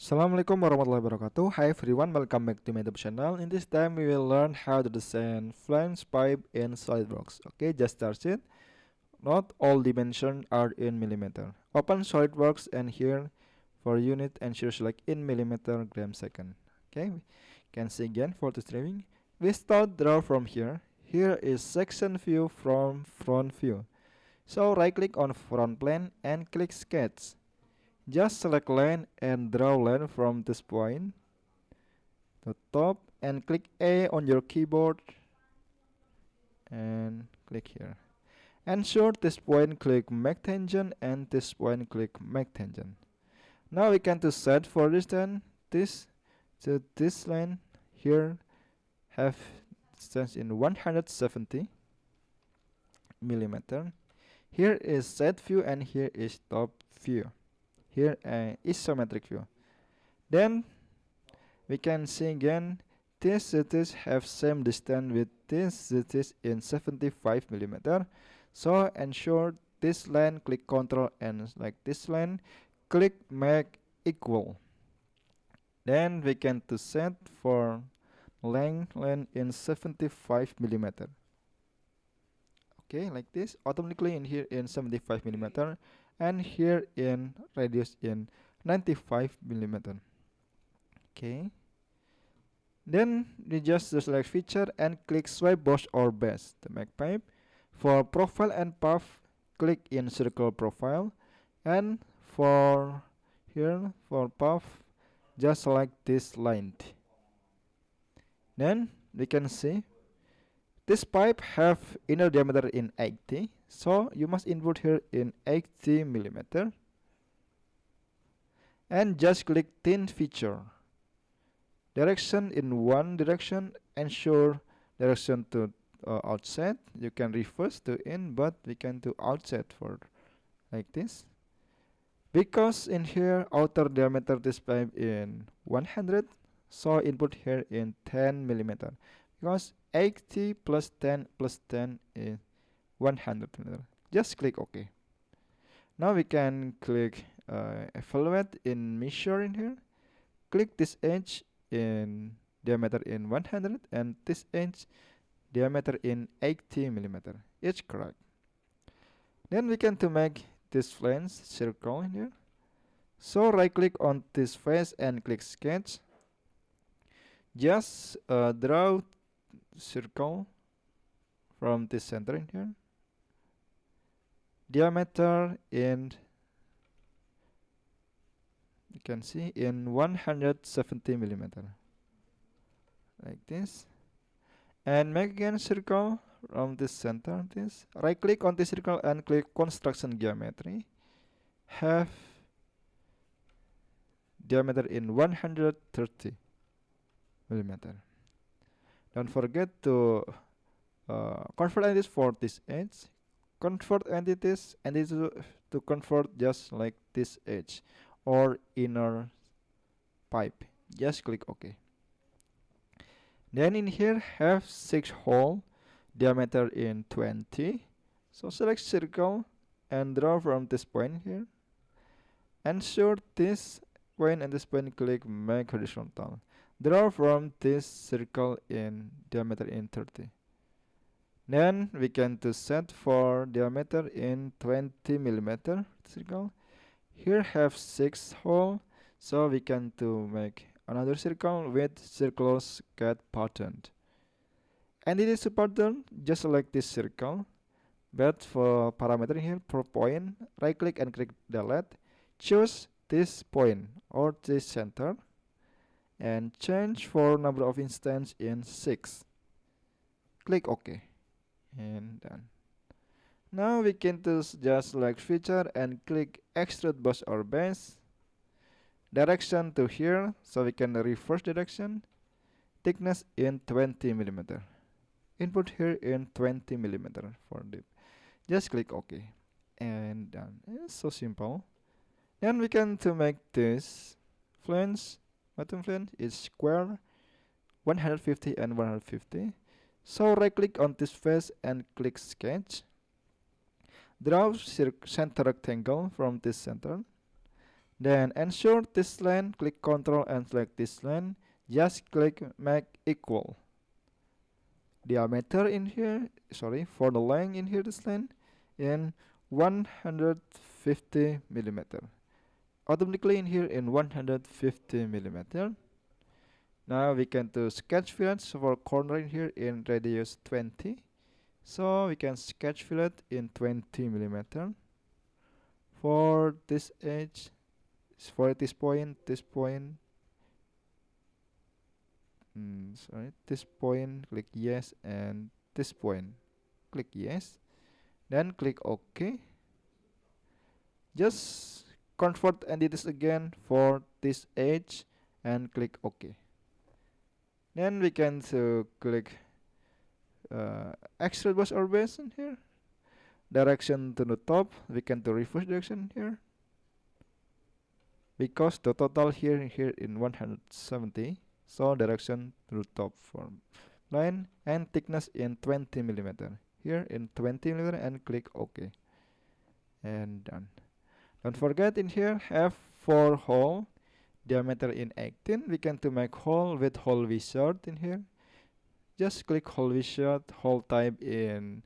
Assalamualaikum warahmatullahi wabarakatuh. Hi everyone, welcome back to my YouTube channel. In this time, we will learn how to design flange pipe in SolidWorks. Okay, just start it. Not all dimensions are in millimeter. Open SolidWorks and here for unit and choose select in millimeter gram second. Okay, we can see again for this drawing. We start draw from here. Here is section view from front view. So right click on front plane and click sketch. Just select line and draw line from this point to top and click A on your keyboard and click here. Ensure this point click make tangent and this point click make tangent. Now we can to set for distance this to this line here have distance in 170 millimeter. Here is set view and here is top view. Here isometric view. Then we can see again this have same distance with this in 75 millimeter. So ensure this line click control and like this line click make equal. Then we can to set for length in 75 millimeter. Okay, like this automatically in here in 75 millimeter and here in radius in 95 millimeter. Okay, then we just select feature and click swipe boss or base to make pipe. For profile and path, click in circle profile, and for here for path just select this line. Then we can see this pipe have inner diameter in 80, so you must input here in 80 millimeter and just click thin feature. Direction in one direction, ensure direction to outside. You can reverse to in, but we can do outside for like this. Because in here outer diameter this pipe in 100, so input here in 10 millimeter. Because 80 plus 10 plus 10 is 100 millimeter. Just click OK. Now we can click evaluate in measure in here. Click this edge in diameter in 100 and this edge diameter in 80 millimeter. It's correct. Then we can to make this flange circle in here. So right click on this face and click sketch. Just draw circle from this center in here. Diameter in you can see in 170 millimeter like this, and make again circle from this center. This right click on this circle and click construction geometry, have diameter in 130 millimeter. Don't forget to convert entities for this edge. Convert entities to convert just like this edge or inner pipe. Just click OK. Then in here have 6 hole diameter in 20. So select circle and draw from this point here. Ensure this point and this point click make horizontal. Draw from this circle in diameter in 30. Then we can to set for diameter in 20 millimeter circle. Here have 6 hole, so we can to make another circle with circular sketch pattern. And it is a pattern just like this circle, but for parameter here per point, right click and click delete. Choose this point or this center and change for number of instance in 6. Click OK and done. Now we can just select feature and click extrude boss or base. Direction to here, so we can reverse direction. Thickness in 20 millimeter. Input here in 20 millimeter for dip. Just click OK and done. It's so simple. Then we can to make this flange, bottom flange is square 150 and 150. So right click on this face and click sketch. Draw center rectangle from this center. Then ensure this line, click Ctrl and select this line. Just click make equal. Diameter in here, sorry, for the length in here, this line in 150 millimeter. Automatically in here in 150 millimeter. Now we can do sketch fillets for corner in here in radius 20. So we can sketch fillet in 20 millimeter. For this edge, for this point, this point, click yes, and this point, click yes. Then click OK. Just convert entities again for this edge and click OK. Then we can click extrude bus or base in here. Direction to the top, we can do reverse direction here. Because the total here in 170, so direction to the top for line and thickness in 20 millimeter. Here in 20 millimeter and click OK. And done. Don't forget in here have 4 hole, diameter in 18. We can to make hole with hole wizard in here. Just click hole wizard, hole type in,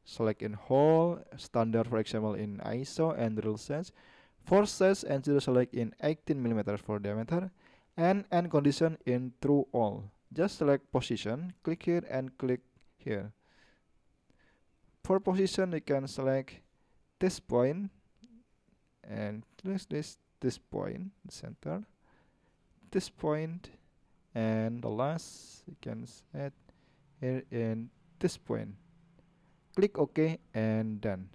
select in hole, standard for example in ISO and drill size. For size and select in 18 millimeter for diameter, and end condition in true all. Just select position, click here and click here. For position we can select this point and place this point, center, this point, and the last we can set here in this point. Click OK and done.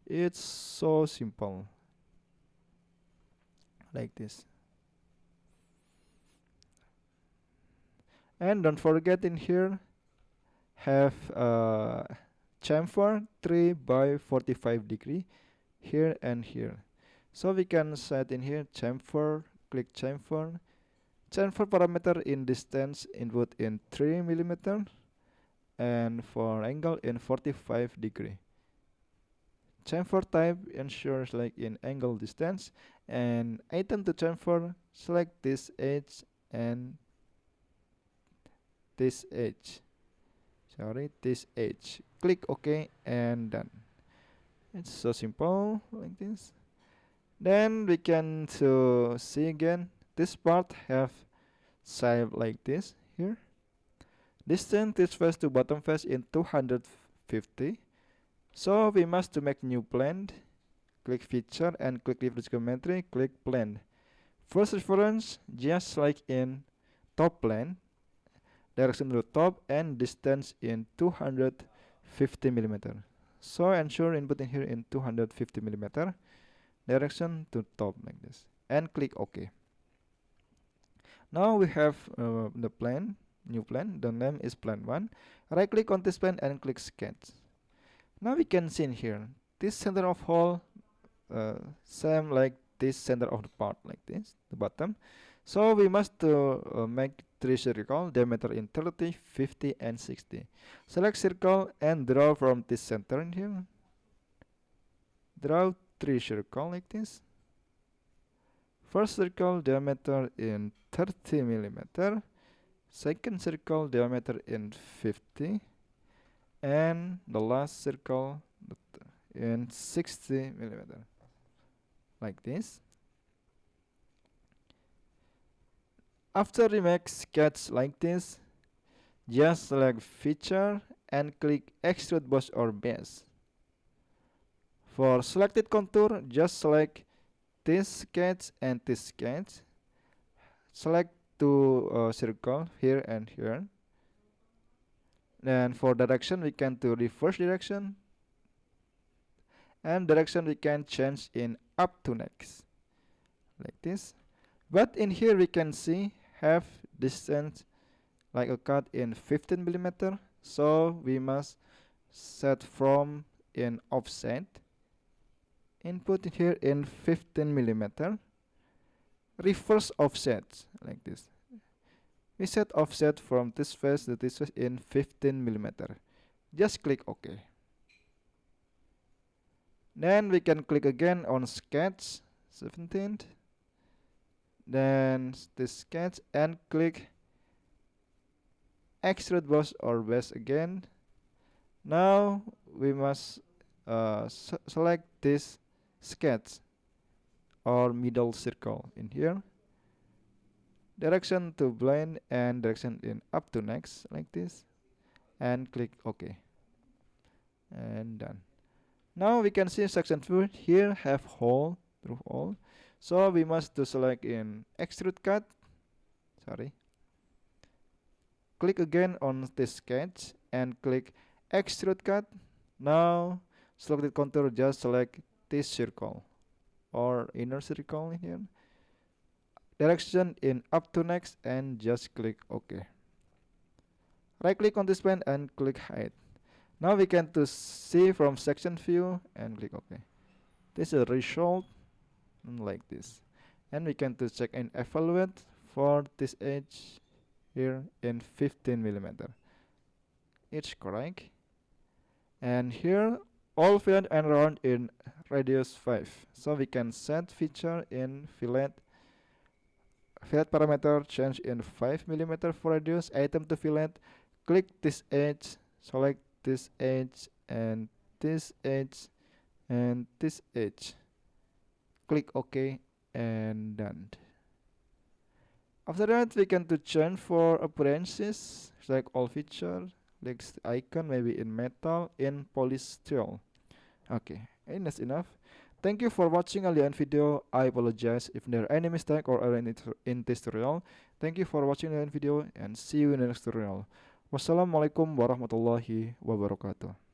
It's so simple, like this. And don't forget in here have chamfer 3 by 45 degree here and here. So we can set in here chamfer, click chamfer. Chamfer parameter in distance input in 3 millimeter and for angle in 45 degree. Chamfer type ensures like in angle distance, and item to chamfer, select this edge and this edge. This edge. Click OK and done. It's so simple like this. Then we can see again this part have side like this here. Distance this face to bottom face in 250. So we must to make new plane. Click feature and click reference geometry. Click plane. First reference just like in top plane. Direction to the top and distance in 250 millimeter. So ensure input in here in 250 millimeter. Direction to top like this. And click OK. Now we have the plane, new plane. The name is plane 1. Right click on this plane and click sketch. Now we can see in here this center of hole same like this center of the part like this, the bottom. So we must make 3 circle, diameter in 30, 50 and 60. Select circle and draw from this center in here. Draw 3 circle like this. First circle diameter in 30 millimeter. Second circle diameter in 50. And the last circle in 60 millimeter. Like this. After we make sketch like this, just select feature and click extrude boss or base. For selected contour, just select this sketch and this sketch. Select 2 circle here and here. Then for direction we can do reverse direction, and direction we can change in up to next like this. But in here we can see have distance like a cut in 15 millimeter, so we must set from in offset, input here in 15 millimeter, reverse offset like this. We set offset from this face to this face in 15 millimeter. Just click OK. Then we can click again on sketch, 17. Then this sketch and click extrude boss or base again. Now we must select this sketch or middle circle in here. Direction to blend and direction in up to next like this, and click OK. And done. Now we can see section 2 here have hole through all. So we must to select in extrude cut. Sorry. Click again on this sketch and click extrude cut. Now select the contour, just select this circle or inner circle in here. Direction in up to next and just click OK. Right click on this plane and click hide. Now we can to see from section view and click OK. This is a result like this. And we can to check and evaluate for this edge here in 15 millimeter. It's correct. And here all fillet and round in radius 5. So we can set feature in fillet parameter change in 5 millimeter for radius. Item to fillet. Click this edge, select this edge and this edge and this edge. Click OK and done. After that we can to change for appearances, select all feature, next icon maybe in metal, in polystyrol. Okay, and that's enough. Thank you for watching Alien video. I apologize if there are any mistake or error in this tutorial. Thank you for watching Alien video and see you in the next tutorial. Wassalamualaikum warahmatullahi wabarakatuh.